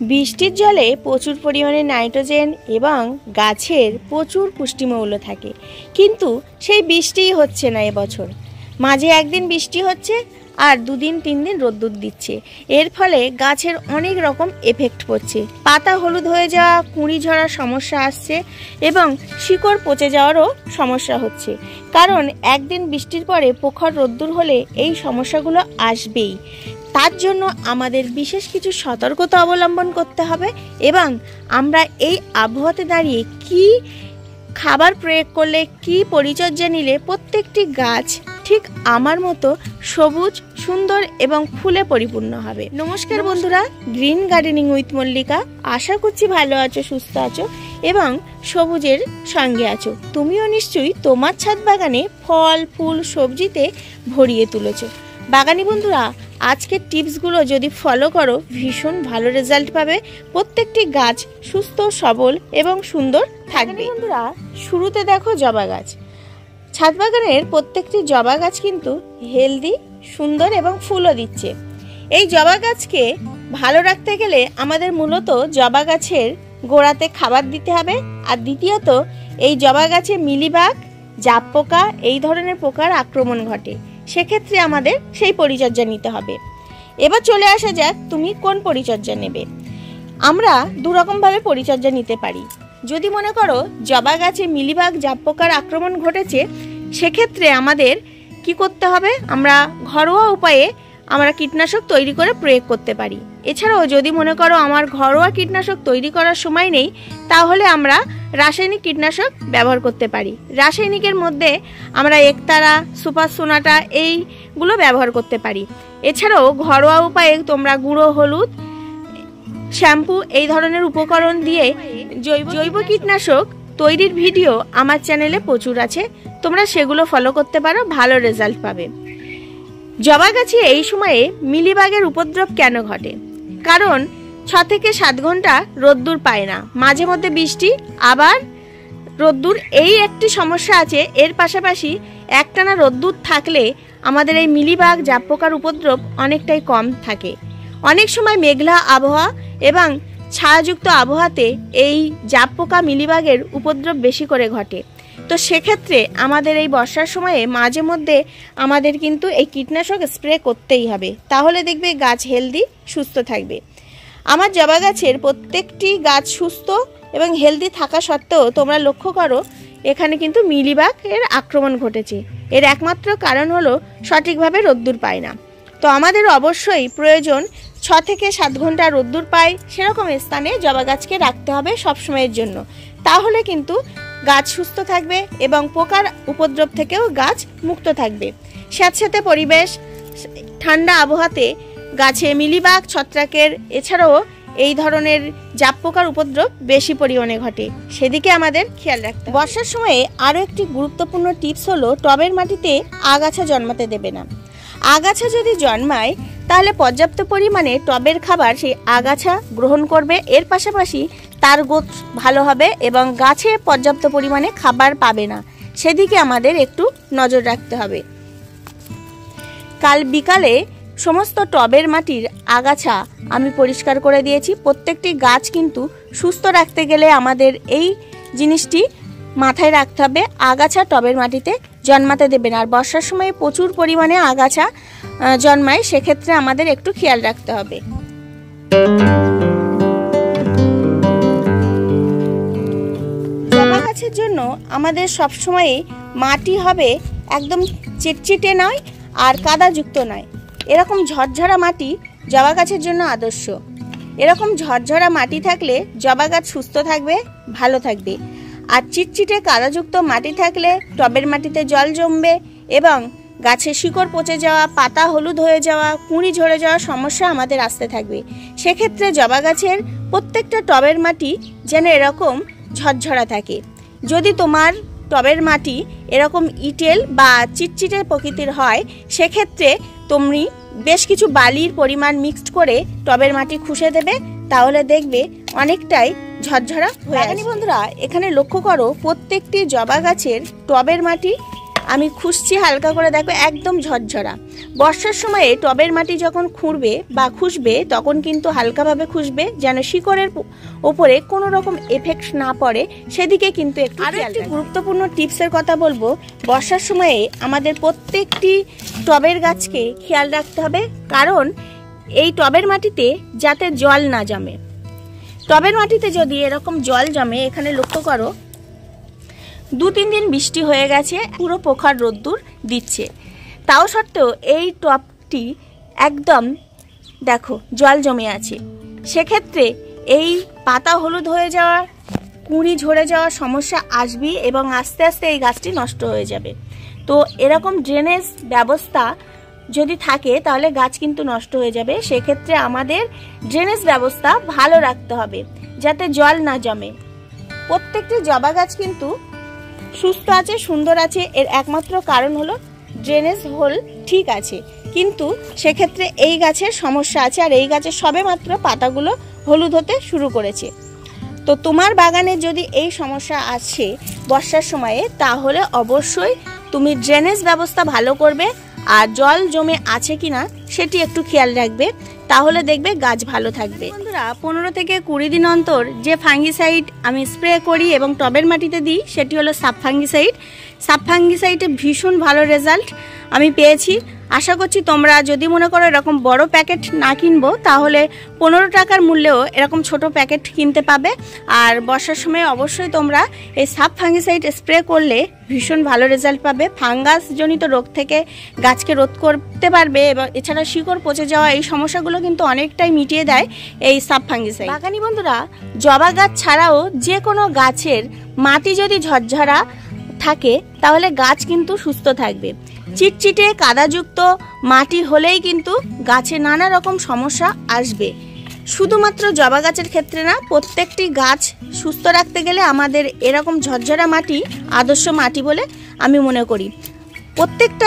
বৃষ্টির জলে প্রচুর পরিমাণে নাইট্রোজেন এবং গাছের প্রচুর পুষ্টিমৌল থাকে, কিন্তু সেই বৃষ্টিই হচ্ছে না এবছর। মাঝে একদিন বৃষ্টি হচ্ছে আর 2 দিন 3 দিন রোদ্দুর দিচ্ছে। এর ফলে গাছের অনেক রকম এফেক্ট পড়ছে, পাতা হলুদ হয়ে যাওয়া, কুঁড়ি ঝরার সমস্যা আসছে এবং শিকড় পচে যাওয়ারও সমস্যা হচ্ছে। কারণ একদিন বৃষ্টির পরে প্রখর রোদ্দুর হলে এই সমস্যাগুলো আসবেই। তার জন্য আমাদের বিশেষ কিছু সতর্কতা অবলম্বন করতে হবে এবং আমরা এই আবহাওয়াতে দাঁড়িয়ে কি খাবার প্রয়োগ করলে, কি পরিচর্যা নিলে প্রত্যেকটি গাছ ঠিক আমার মতো সবুজ, সুন্দর এবং ফুলে পরিপূর্ণ হবে। নমস্কার বন্ধুরা, গ্রিন গার্ডেনিং উইথ মল্লিকা। আশা করছি ভালো আছো, সুস্থ আছো এবং সবুজের সঙ্গে আছো। তুমিও নিশ্চয়ই তোমার ছাদ বাগানে ফল, ফুল, সবজিতে ভরিয়ে তুলেছো। বাগানি বন্ধুরা, আজকের টিপসগুলো যদি ফলো করো ভীষণ ভালো রেজাল্ট পাবে। প্রত্যেকটি গাছ সুস্থ, সবল এবং সুন্দর থাকবে। বন্ধুরা, শুরুতে দেখো জবা গাছ। ছাদ বাগানের প্রত্যেকটি জবা গাছ কিন্তু হেলদি, সুন্দর এবং ফুলও দিচ্ছে। এই জবা গাছকে ভালো রাখতে গেলে আমাদের মূলত জবা গাছের গোড়াতে খাবার দিতে হবে। আর দ্বিতীয়ত, এই জবা গাছে মিলিবাগ, জাপ পোকা এই ধরনের পোকার আক্রমণ ঘটে। সেক্ষেত্রে আমাদের সেই পরিচর্যা নিতে হবে। এবার চলে আসা যাক, তুমি কোন পরিচর্যা নেবে। আমরা 2 রকমভাবে পরিচর্যা নিতে পারি। যদি মনে করো জবা গাছে মিলিবাগ, জাপ পোকার আক্রমণ ঘটেছে, সেক্ষেত্রে আমাদের কি করতে হবে, আমরা ঘরোয়া উপায়ে আমরা কীটনাশক তৈরি করে প্রয়োগ করতে পারি। এছাড়াও যদি মনে করো আমার ঘরোয়া কীটনাশক তৈরি করার সময় নেই, তাহলে আমরা রাসায়নিক কীটনাশক ব্যবহার করতে পারি। রাসায়নিকের মধ্যে আমরা একতারা, সুপার সোনাটা এইগুলো ব্যবহার করতে পারি। এছাড়াও ঘরোয়া উপায়ে তোমরা গুঁড়ো হলুদ, শ্যাম্পু এই ধরনের উপকরণ দিয়ে জৈব কীটনাশক তৈরির ভিডিও আমার চ্যানেলে প্রচুর আছে, তোমরা সেগুলো ফলো করতে পারো, ভালো রেজাল্ট পাবে। জবা গাছে এই সময়ে মিলিবাগের উপদ্রব কেন ঘটে? কারণ 6 থেকে 7 ঘন্টা রোদ্দুর পায় না, মাঝে মধ্যে বৃষ্টি, আবার রোদ্দুর, এই একটি সমস্যা আছে। এর পাশাপাশি একটানা রোদ্দুর থাকলে আমাদের এই মিলিবাগ, জাপ পোকার উপদ্রব অনেকটাই কম থাকে। অনেক সময় মেঘলা আবহাওয়া এবং ছায়াযুক্ত আবহাওয়াতে এই জাপ পোকা, মিলিবাগের উপদ্রব বেশি করে ঘটে। তো সেক্ষেত্রে আমাদের এই বর্ষার সময়ে মাঝে মধ্যে আমাদের কিন্তু এই কীটনাশক স্প্রে করতেই হবে, তাহলে দেখবে গাছ হেলদি, সুস্থ থাকবে। আমার জবা গাছের প্রত্যেকটি গাছ সুস্থ এবং হেলদি থাকা সত্ত্বেও তোমরা লক্ষ্য করো এখানে কিন্তু মিলিবাগ এর আক্রমণ ঘটেছে। এর একমাত্র কারণ হলো সঠিকভাবে রোদ্দুর পায় না। তো আমাদের অবশ্যই প্রয়োজন 6 থেকে 7 ঘন্টা রোদ্দুর পায় সেরকম স্থানে জবা গাছকে রাখতে হবে সবসময়ের জন্য। তাহলে কিন্তু গাছ সুস্থ থাকবে এবং পোকার উপদ্রব থেকেও গাছ মুক্ত থাকবে। স্যাঁতস্যাঁতে পরিবেশ, ঠান্ডা আবহাওয়াতে গাছে মিলিবাগ, ছত্রাকের এছাড়াও এই ধরনের জাপ পোকার উপদ্রব বেশি পরিমাণে ঘটে, সেদিকে আমাদের খেয়াল রাখতে হবে। বর্ষার সময়ে আরও একটি গুরুত্বপূর্ণ টিপস হলো টবের মাটিতে আগাছা জন্মাতে দেবে না। আগাছা যদি জন্মায় তাহলে পর্যাপ্ত পরিমাণে টবের খাবার সেই আগাছা গ্রহণ করবে। এর পাশাপাশি তার গ্রোথ ভালো হবে এবং গাছে পর্যাপ্ত পরিমাণে খাবার পাবে না, সেদিকে আমাদের একটু নজর রাখতে হবে। কাল বিকালে সমস্ত টবের মাটির আগাছা আমি পরিষ্কার করে দিয়েছি। প্রত্যেকটি গাছ কিন্তু সুস্থ রাখতে গেলে আমাদের এই জিনিসটি মাথায় রাখতে হবে, আগাছা টবের মাটিতে জন্মাতে দেবে না। আর বর্ষার সময় প্রচুর পরিমাণে আগাছা জন্মায়, সেক্ষেত্রে আমাদের একটু খেয়াল রাখতে হবে। জবা গাছের জন্য আমাদের সবসময় মাটি হবে একদম চিটচিটে নয় আর কাদাযুক্ত নয়, এরকম ঝরঝরা মাটি জবা গাছের জন্য আদর্শ। এরকম ঝরঝরা মাটি থাকলে জবা গাছ সুস্থ থাকবে, ভালো থাকবে। আর চিটচিটে কাদাযুক্ত মাটি থাকলে টবের মাটিতে জল জমবে এবং গাছের শিকড় পচে যাওয়া, পাতা হলুদ হয়ে যাওয়া, কুঁড়ি ঝরে যাওয়ার সমস্যা আমাদের আসতে থাকবে। সেক্ষেত্রে জবা গাছের প্রত্যেকটা টবের মাটি যেন এরকম ঝরঝরা থাকে। যদি তোমার টবের মাটি এরকম ইটেল বা চিটচিটে প্রকৃতির হয়, সেক্ষেত্রে তুমি বেশ কিছু বালির পরিমাণ মিক্সড করে টবের মাটি খুশে দেবে, তাহলে দেখবে অনেকটাই ঝরঝরা হয়ে আসবে। বন্ধুরা, এখানে লক্ষ্য করো প্রত্যেকটি জবা গাছের টবের মাটি আমি খুঁজছি হালকা করে, দেখো একদম ঝরঝরা। বর্ষার সময়ে টবের মাটি যখন খুঁড়বে বা খুঁজবে তখন কিন্তু হালকাভাবে খুঁজবে, যেন শিকড়ের ওপরে কোনো রকম এফেক্ট না পড়ে, সেদিকে কিন্তু একটু। আরও একটি গুরুত্বপূর্ণ টিপসের কথা বলবো, বর্ষার সময়ে আমাদের প্রত্যেকটি টবের গাছকে খেয়াল রাখতে হবে, কারণ এই টবের মাটিতে যাতে জল না জমে। টবের মাটিতে যদি এরকম জল জমে, এখানে লক্ষ্য করো 2-3 দিন বৃষ্টি হয়ে গেছে, পুরো প্রখর রোদ্দুর দিচ্ছে, তাও সত্ত্বেও এই টবটি একদম দেখো জল জমে আছে, সেক্ষেত্রে এই পাতা হলুদ হয়ে যাওয়া, কুঁড়ি ঝরে যাওয়ার সমস্যা আসবে এবং আস্তে আস্তে এই গাছটি নষ্ট হয়ে যাবে। তো এরকম ড্রেনেজ ব্যবস্থা যদি থাকে তাহলে গাছ কিন্তু নষ্ট হয়ে যাবে। সেক্ষেত্রে আমাদের ড্রেনেজ ব্যবস্থা ভালো রাখতে হবে যাতে জল না জমে। প্রত্যেকটি জবা গাছ কিন্তু সুস্থ আছে, সুন্দর আছে, এর একমাত্র কারণ হলো ড্রেনেজ হোল ঠিক আছে, কিন্তু সেক্ষেত্রে এই গাছের সমস্যা আছে, আর এই গাছের সবেমাত্র পাতাগুলো হলুদ হতে শুরু করেছে। তো তোমার বাগানে যদি এই সমস্যা আছে বর্ষার সময়ে, তাহলে অবশ্যই তুমি ড্রেনেজ ব্যবস্থা ভালো করবে, আর জল জমে আছে কিনা সেটি একটু খেয়াল রাখবে, তাহলে দেখবে গাছ ভালো থাকবে। বন্ধুরা, 15 থেকে 20 দিন অন্তর যে ফাঙ্গিসাইড আমি স্প্রে করি এবং টবের মাটিতে দিই, সেটি হলো সাব ফাঙ্গিসাইড। সাব ফাঙ্গিসাইডে ভীষণ ভালো রেজাল্ট আমি পেয়েছি। আশা করছি তোমরা যদি মনে করো এরকম বড় প্যাকেট না কিনবো, তাহলে 15 টাকার মূল্যেও এরকম ছোট প্যাকেট কিনতে পাবে। আর বর্ষার সময় অবশ্যই তোমরা এই সাব ফাঙ্গিসাইড স্প্রে করলে ভীষণ ভালো রেজাল্ট পাবে। ফাঙ্গাস জনিত রোগ থেকে গাছকে রোধ করতে পারবে, এবং এছাড়া শিকড় পচে যাওয়া এই সমস্যাগুলো কিন্তু অনেকটাই মিটিয়ে দেয় এই সাব ফাঙ্গিসাইড। বাগানি বন্ধুরা, জবা গাছ ছাড়াও যে কোনো গাছের মাটি যদি ঝরঝরা থাকে তাহলে গাছ কিন্তু সুস্থ থাকবে। চিটচিটে কাদাযুক্ত মাটি হলেই কিন্তু গাছে নানা রকম সমস্যা আসবে। শুধুমাত্র জবা গাছের ক্ষেত্রে না, প্রত্যেকটি গাছ সুস্থ রাখতে গেলে আমাদের এরকম ঝরঝরা মাটি আদর্শ মাটি বলে আমি মনে করি। প্রত্যেকটা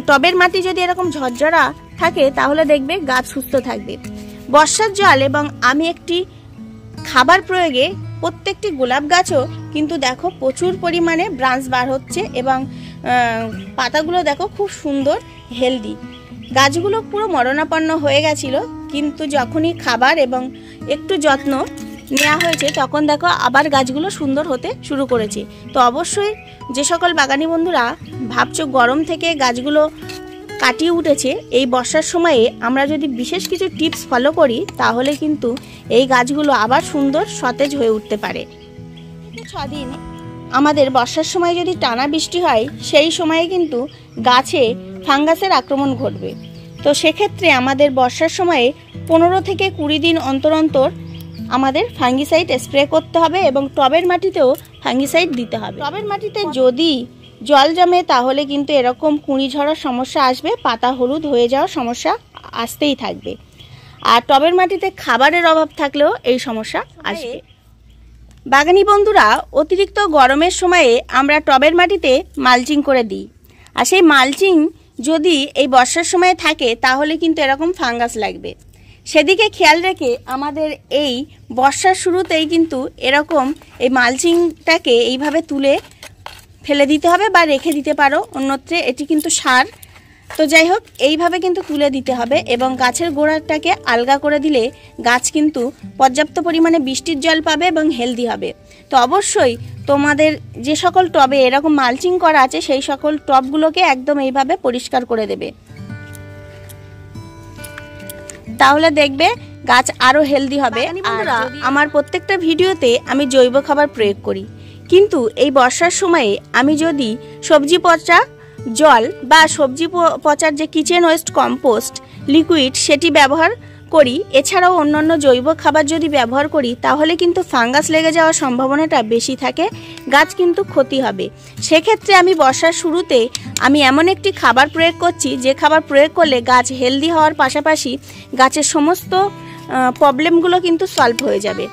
টবের মাটি যদি এরকম ঝরঝরা থাকে তাহলে দেখবে গাছ সুস্থ থাকবে। বর্ষার জল এবং আমি একটি খাবার প্রয়োগে প্রত্যেকটি গোলাপ গাছও কিন্তু দেখো প্রচুর পরিমাণে ব্রাঞ্চ বার হচ্ছে, এবং পাতাগুলো দেখো খুব সুন্দর হেলদি। গাছগুলো পুরো মরণাপন্ন হয়ে গেছিল, কিন্তু যখনই খাবার এবং একটু যত্ন নেওয়া হয়েছে তখন দেখো আবার গাছগুলো সুন্দর হতে শুরু করেছে। তো অবশ্যই যে সকল বাগানি বন্ধুরা ভাবছো গরম থেকে গাছগুলো কাটিয়ে উঠেছে, এই বর্ষার সময়ে আমরা যদি বিশেষ কিছু টিপস ফলো করি তাহলে কিন্তু এই গাছগুলো আবার সুন্দর সতেজ হয়ে উঠতে পারে। 6 দিন আমাদের বর্ষার সময় যদি টানা বৃষ্টি হয়, সেই সময়ে কিন্তু গাছে ফাঙ্গাসের আক্রমণ ঘটবে। তো সেক্ষেত্রে আমাদের বর্ষার সময়ে 15 থেকে 20 দিন অন্তর অন্তর আমাদের ফাঙ্গিসাইড স্প্রে করতে হবে, এবং টবের মাটিতেও ফাঙ্গিসাইড দিতে হবে। টবের মাটিতে যদি জল জমে তাহলে কিন্তু এরকম কুঁড়ি ঝরার সমস্যা আসবে, পাতা হলুদ হয়ে যাওয়ার সমস্যা আসতেই থাকবে। আর টবের মাটিতে খাবারের অভাব থাকলেও এই সমস্যা আসবে। বাগানি বন্ধুরা, অতিরিক্ত গরমের সময়ে আমরা টবের মাটিতে মালচিং করে দিই, আর সেই মালচিং যদি এই বর্ষার সময়ে থাকে তাহলে কিন্তু এরকম ফাঙ্গাস লাগবে। সেদিকে খেয়াল রেখে আমাদের এই বর্ষার শুরুতেই কিন্তু এরকম এই মালচিংটাকে এইভাবে তুলে ফেলে দিতে হবে, বা রেখে দিতে পারো অন্যত্রে, এটি কিন্তু সার। তো যাই হোক, এইভাবে কিন্তু তুলে দিতে হবে, এবং গাছের গোড়াটাকে আলগা করে দিলে গাছ কিন্তু পর্যাপ্ত পরিমাণে বৃষ্টির জল পাবে এবং হেলদি হবে। তো অবশ্যই তোমাদের যে সকল টবে এরকম মালচিং করা আছে সেই সকল টবগুলোকে একদম এইভাবে পরিষ্কার করে দেবে, তাহলে দেখবে গাছ আরো হেলদি হবে। আর আমার প্রত্যেকটা ভিডিওতে আমি জৈব খাবার প্রয়োগ করি, কিন্তু এই বর্ষার সময়ে আমি যদি সবজি পচা জল বা সবজি পচার যে কিচেন ওয়েস্ট কম্পোস্ট লিকুইড সেটি ব্যবহার করি, এছাড়াও অন্যান্য জৈব খাবার যদি ব্যবহার করি তাহলে কিন্তু ফাঙ্গাস লেগে যাওয়ার সম্ভাবনাটা বেশি থাকে, গাছ কিন্তু ক্ষতি হবে। সেক্ষেত্রে আমি বর্ষার শুরুতে আমি এমন একটি খাবার প্রয়োগ করছি যে খাবার প্রয়োগ করলে গাছ হেলদি হওয়ার পাশাপাশি গাছের সমস্ত প্রবলেমগুলো কিন্তু সলভ হয়ে যাবে।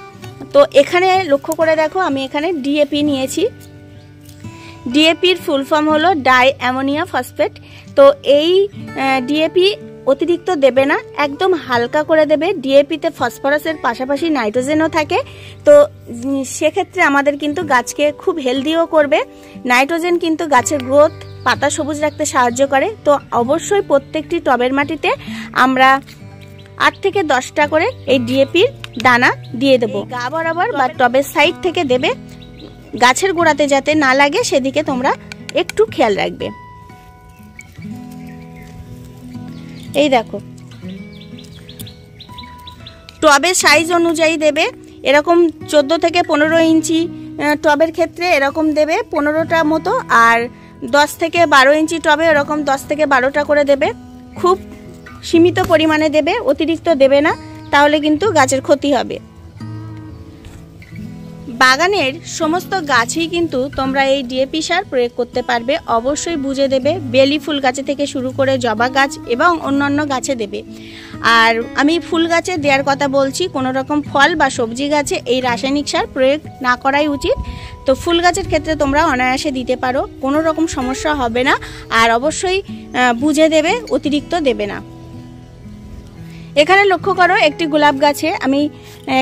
তো এখানে লক্ষ্য করে দেখো, আমি এখানে ডিএপি নিয়েছি। ডিএপির ফুল ফর্ম হলো ডাই অ্যামোনিয়া ফসফেট। তো এই ডিএপি অতিরিক্ত দেবে না, একদম হালকা করে দেবে। ডিএপিতে ফসফরাসের পাশাপাশি নাইট্রোজেনও থাকে, তো সেক্ষেত্রে আমাদের কিন্তু গাছকে খুব হেলদিও করবে। নাইট্রোজেন কিন্তু গাছের গ্রোথ, পাতা সবুজ রাখতে সাহায্য করে। তো অবশ্যই প্রত্যেকটি টবের মাটিতে আমরা 8 থেকে 10টা করে এই ডিএপির দানা দিয়ে দেবো। গা বরাবর বা টবের সাইড থেকে দেবে, গাছের গোড়াতে যাতে না লাগে সেদিকে তোমরা একটু খেয়াল রাখবে। এই দেখো, টবের সাইজ অনুযায়ী দেবে। এরকম 14 থেকে 15 ইঞ্চি টবের ক্ষেত্রে এরকম দেবে 15টা মতো, আর 10 থেকে 12 ইঞ্চি টবে এরকম 10 থেকে 12টা করে দেবে। খুব সীমিত পরিমাণে দেবে, অতিরিক্ত দেবে না, তাহলে কিন্তু গাছের ক্ষতি হবে। বাগানের সমস্ত গাছেই কিন্তু তোমরা এই ডিএপি সার প্রয়োগ করতে পারবে। অবশ্যই বুঝে দেবে, বেলি ফুল গাছে থেকে শুরু করে জবা গাছ এবং অন্যান্য গাছে দেবে। আর আমি ফুল গাছে দেওয়ার কথা বলছি, কোনো রকম ফল বা সবজি গাছে এই রাসায়নিক সার প্রয়োগ না করাই উচিত। তো ফুল গাছের ক্ষেত্রে তোমরা অনায়াসে দিতে পারো, কোনো রকম সমস্যা হবে না। আর অবশ্যই বুঝে দেবে, অতিরিক্ত দেবে না। এখানে লক্ষ্য করো, একটি গোলাপ গাছে আমি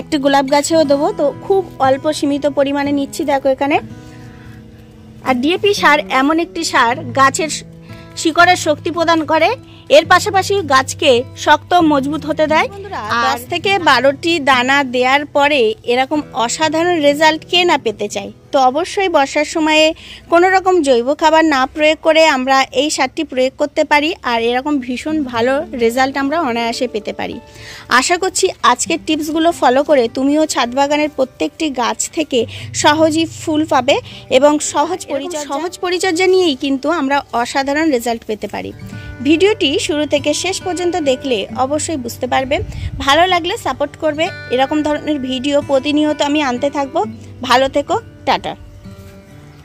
একটি গোলাপ গাছেও দেবো, তো খুব অল্প সীমিত পরিমাণে নিচ্ছি। দেখো এখানে। আর ডিএপি সার এমন একটি সার গাছের শিকড়ের শক্তি প্রদান করে, এর পাশাপাশি গাছকে শক্ত মজবুত হতে দেয়। 10 থেকে 12টি দানা দেওয়ার পরে এরকম অসাধারণ রেজাল্ট কে না পেতে চায়। তো অবশ্যই বর্ষার সময়ে কোনো রকম জৈব খাবার না প্রয়োগ করে আমরা এই সারটি প্রয়োগ করতে পারি, আর এরকম ভীষণ ভালো রেজাল্ট আমরা অনায়াসে পেতে পারি। আশা করছি আজকের টিপসগুলো ফলো করে তুমিও ছাদ বাগানের প্রত্যেকটি গাছ থেকে সহজেই ফুল পাবে, এবং সহজ পরিচর্যা নিয়েই কিন্তু আমরা অসাধারণ রেজাল্ট পেতে পারি। ভিডিওটি শুরু থেকে শেষ পর্যন্ত দেখলে অবশ্যই বুঝতে পারবে। ভালো লাগলে সাপোর্ট করবে। এরকম ধরনের ভিডিও প্রতিনিয়ত আমি আনতে থাকবো। ভালো থেকো, টাটা।